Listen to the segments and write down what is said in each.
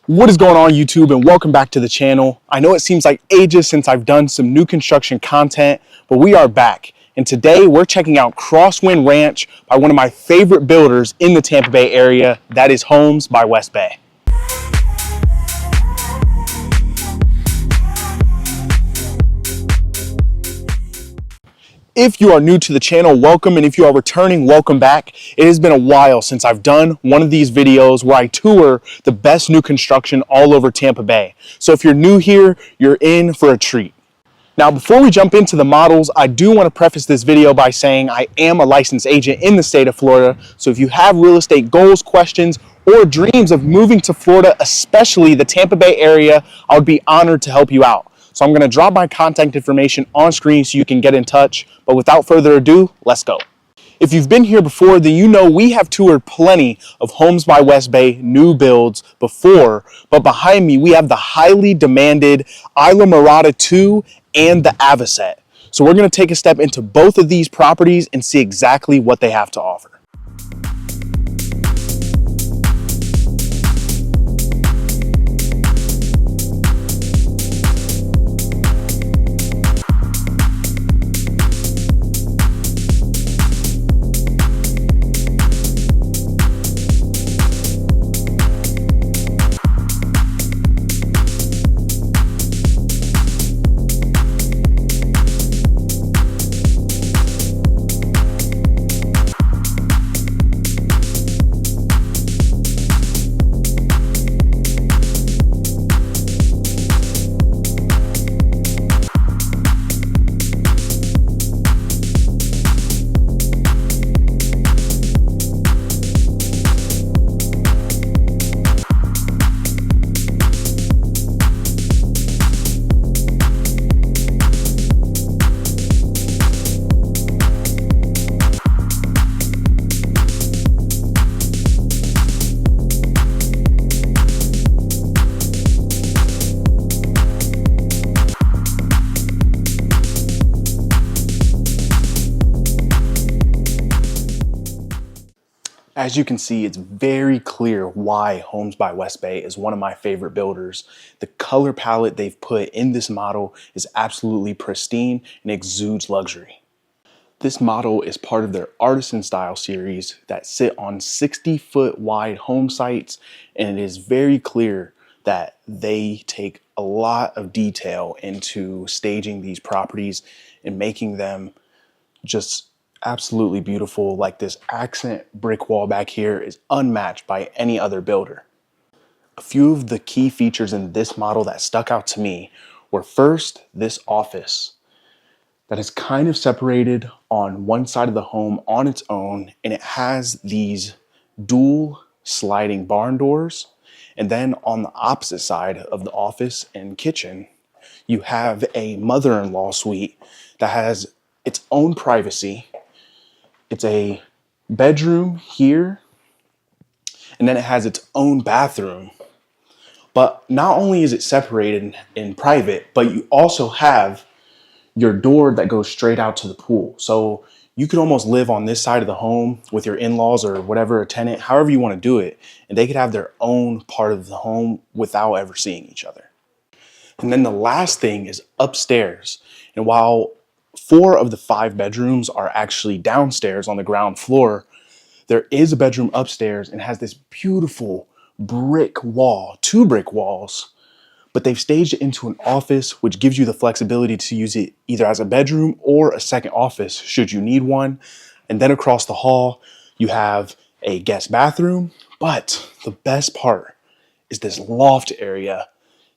What is going on, YouTube, and welcome back to the channel. I know it seems like ages since I've done some new construction content, but we are back. And today we're checking out Crosswind Ranch by one of my favorite builders in the Tampa Bay area. That is Homes by Westbay. If you are new to the channel, welcome, and if you are returning, welcome back. It has been a while since I've done one of these videos where I tour the best new construction all over Tampa Bay. So if you're new here, you're in for a treat. Now, before we jump into the models, I do want to preface this video by saying I am a licensed agent in the state of Florida. So if you have real estate goals, questions, or dreams of moving to Florida, especially the Tampa Bay area, I would be honored to help you out. So I'm going to drop my contact information on screen so you can get in touch. But without further ado, let's go. If you've been here before, then you know we have toured plenty of Homes by Westbay new builds before. But behind me, we have the highly demanded Isla Mirada 2 and the Avocet. So we're going to take a step into both of these properties and see exactly what they have to offer. As you can see, it's very clear why Homes by Westbay is one of my favorite builders. The color palette they've put in this model is absolutely pristine and exudes luxury. This model is part of their artisan style series that sit on 60-foot wide home sites, and it is very clear that they take a lot of detail into staging these properties and making them just absolutely beautiful. Like this accent brick wall back here is unmatched by any other builder. A few of the key features in this model that stuck out to me were, first, this office that is kind of separated on one side of the home on its own, and it has these dual sliding barn doors. And then on the opposite side of the office and kitchen, you have a mother-in-law suite that has its own privacy. It's a bedroom here, and then it has its own bathroom. But not only is it separated in private, but you also have your door that goes straight out to the pool. So you could almost live on this side of the home with your in-laws or whatever, a tenant, however you want to do it, and they could have their own part of the home without ever seeing each other. And then the last thing is upstairs. And while 4 of the 5 bedrooms are actually downstairs on the ground floor, there is a bedroom upstairs and has this beautiful brick wall, 2 brick walls, but they've staged it into an office, which gives you the flexibility to use it either as a bedroom or a second office should you need one. And then across the hall, you have a guest bathroom, but the best part is this loft area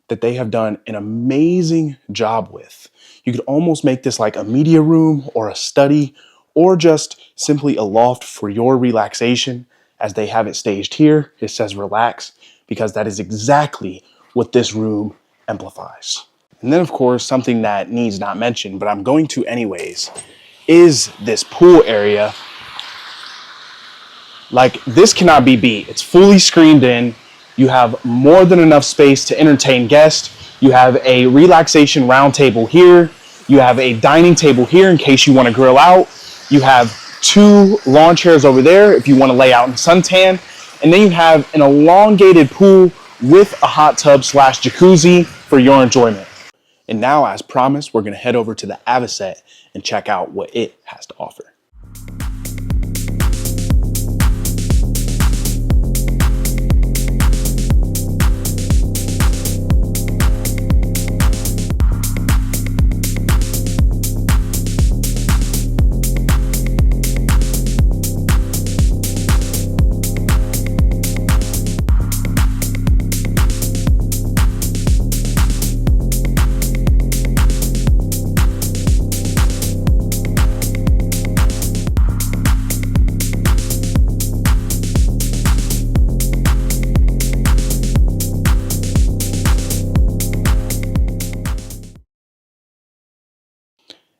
that they have done an amazing job with. You could almost make this like a media room or a study, or just simply a loft for your relaxation. As they have it staged here, it says relax, because that is exactly what this room amplifies. And then, of course, something that needs not mentioned, but I'm going to anyways, is this pool area. Like, this cannot be beat. It's fully screened in. You have more than enough space to entertain guests. You have a relaxation round table here. You have a dining table here in case you want to grill out. You have 2 lawn chairs over there if you want to lay out in suntan. And then you have an elongated pool with a hot tub slash jacuzzi for your enjoyment. And now, as promised, we're going to head over to the Avocet and check out what it has to offer.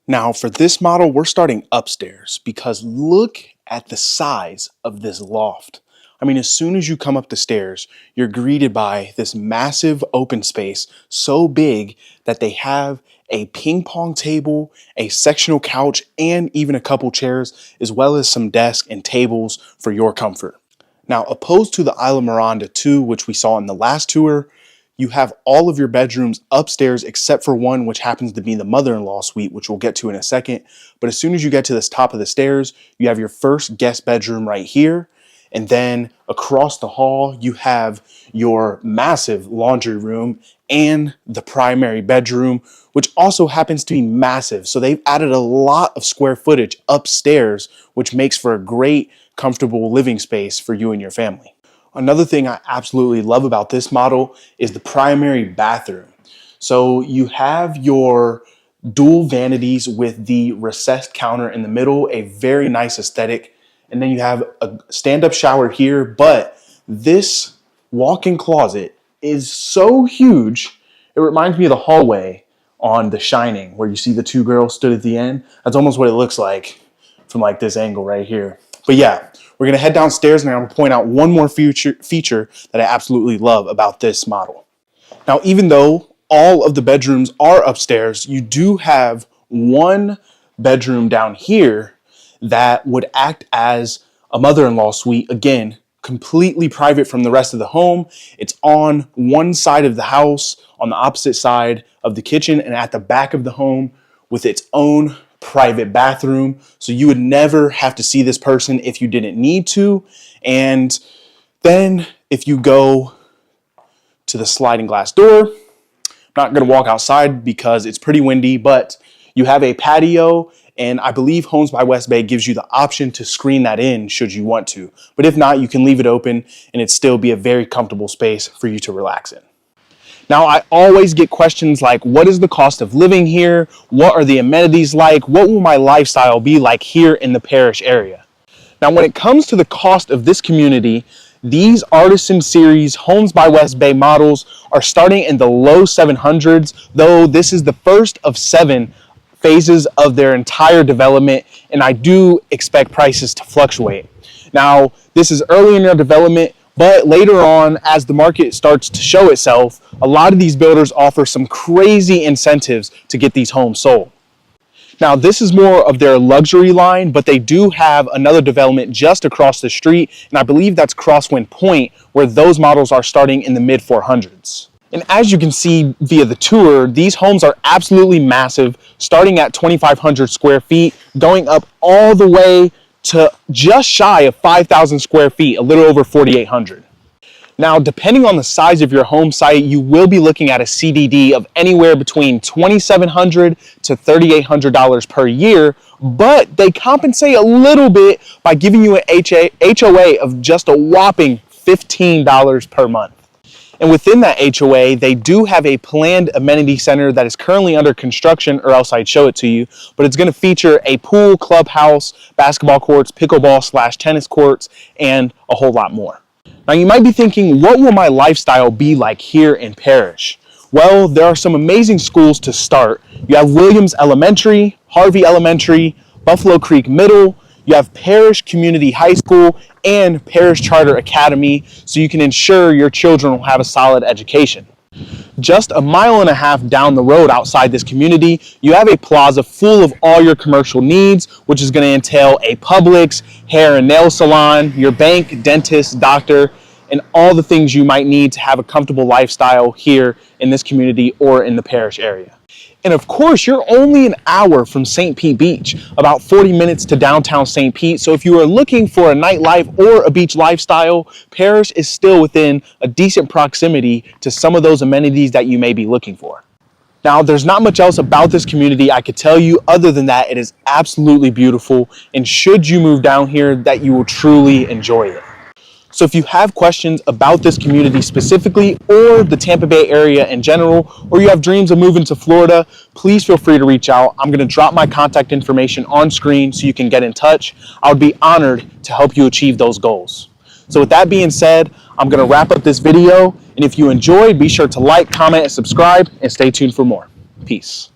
Now for this model, we're starting upstairs because look at the size of this loft. I mean, as soon as you come up the stairs, you're greeted by this massive open space, so big that they have a ping pong table, a sectional couch, and even a couple chairs, as well as some desks and tables for your comfort. Now, opposed to the Isla Miranda 2, which we saw in the last tour, you have all of your bedrooms upstairs except for one, which happens to be the mother-in-law suite, which we'll get to in a second. But as soon as you get to this top of the stairs, you have your first guest bedroom right here. And then across the hall, you have your massive laundry room and the primary bedroom, which also happens to be massive. So they've added a lot of square footage upstairs, which makes for a great, comfortable living space for you and your family. Another thing I absolutely love about this model is the primary bathroom. So you have your dual vanities with the recessed counter in the middle, a very nice aesthetic. And then you have a stand-up shower here, but this walk-in closet is so huge. It reminds me of the hallway on The Shining, where you see the two girls stood at the end. That's almost what it looks like from like this angle right here. But yeah, we're gonna head downstairs and I'm gonna point out one more feature that I absolutely love about this model. Now, even though all of the bedrooms are upstairs, you do have one bedroom down here that would act as a mother-in-law suite. Again, completely private from the rest of the home. It's on one side of the house, on the opposite side of the kitchen, and at the back of the home with its own private bathroom. So you would never have to see this person if you didn't need to. And then if you go to the sliding glass door, I'm not going to walk outside because it's pretty windy, but you have a patio, and I believe Homes by Westbay gives you the option to screen that in should you want to. But if not, you can leave it open and it still be a very comfortable space for you to relax in. Now, I always get questions like, what is the cost of living here? What are the amenities like? What will my lifestyle be like here in the Parrish area? Now, when it comes to the cost of this community, these Artisan Series Homes by Westbay models are starting in the low 700s, though this is the first of 7 phases of their entire development, and I do expect prices to fluctuate. Now, this is early in their development, but later on, as the market starts to show itself, a lot of these builders offer some crazy incentives to get these homes sold. Now, this is more of their luxury line, but they do have another development just across the street, and I believe that's Crosswind Point, where those models are starting in the mid 400s. And as you can see via the tour, these homes are absolutely massive, starting at 2,500 square feet, going up all the way to just shy of 5,000 square feet, a little over 4,800. Now, depending on the size of your home site, you will be looking at a CDD of anywhere between $2,700 to $3,800 per year, but they compensate a little bit by giving you an HOA of just a whopping $15 per month. And within that HOA, they do have a planned amenity center that is currently under construction, or else I'd show it to you, but it's going to feature a pool, clubhouse, basketball courts, pickleball / tennis courts, and a whole lot more. Now, you might be thinking, what will my lifestyle be like here in Parrish? Well, there are some amazing schools to start. You have Williams Elementary, Harvey Elementary, Buffalo Creek Middle, you have Parrish Community High School, and Parrish Charter Academy, so you can ensure your children will have a solid education. Just a mile and a half down the road outside this community, you have a plaza full of all your commercial needs, which is going to entail a Publix, hair and nail salon, your bank, dentist, doctor, and all the things you might need to have a comfortable lifestyle here in this community or in the Parrish area. And of course, you're only an hour from St. Pete Beach, about 40 minutes to downtown St. Pete. So if you are looking for a nightlife or a beach lifestyle, Parrish is still within a decent proximity to some of those amenities that you may be looking for. Now, there's not much else about this community I could tell you other than that it is absolutely beautiful, and should you move down here, that you will truly enjoy it. So if you have questions about this community specifically, or the Tampa Bay area in general, or you have dreams of moving to Florida, please feel free to reach out. I'm going to drop my contact information on screen so you can get in touch. I would be honored to help you achieve those goals. So with that being said, I'm going to wrap up this video. And if you enjoyed, be sure to like, comment, and subscribe, and stay tuned for more. Peace.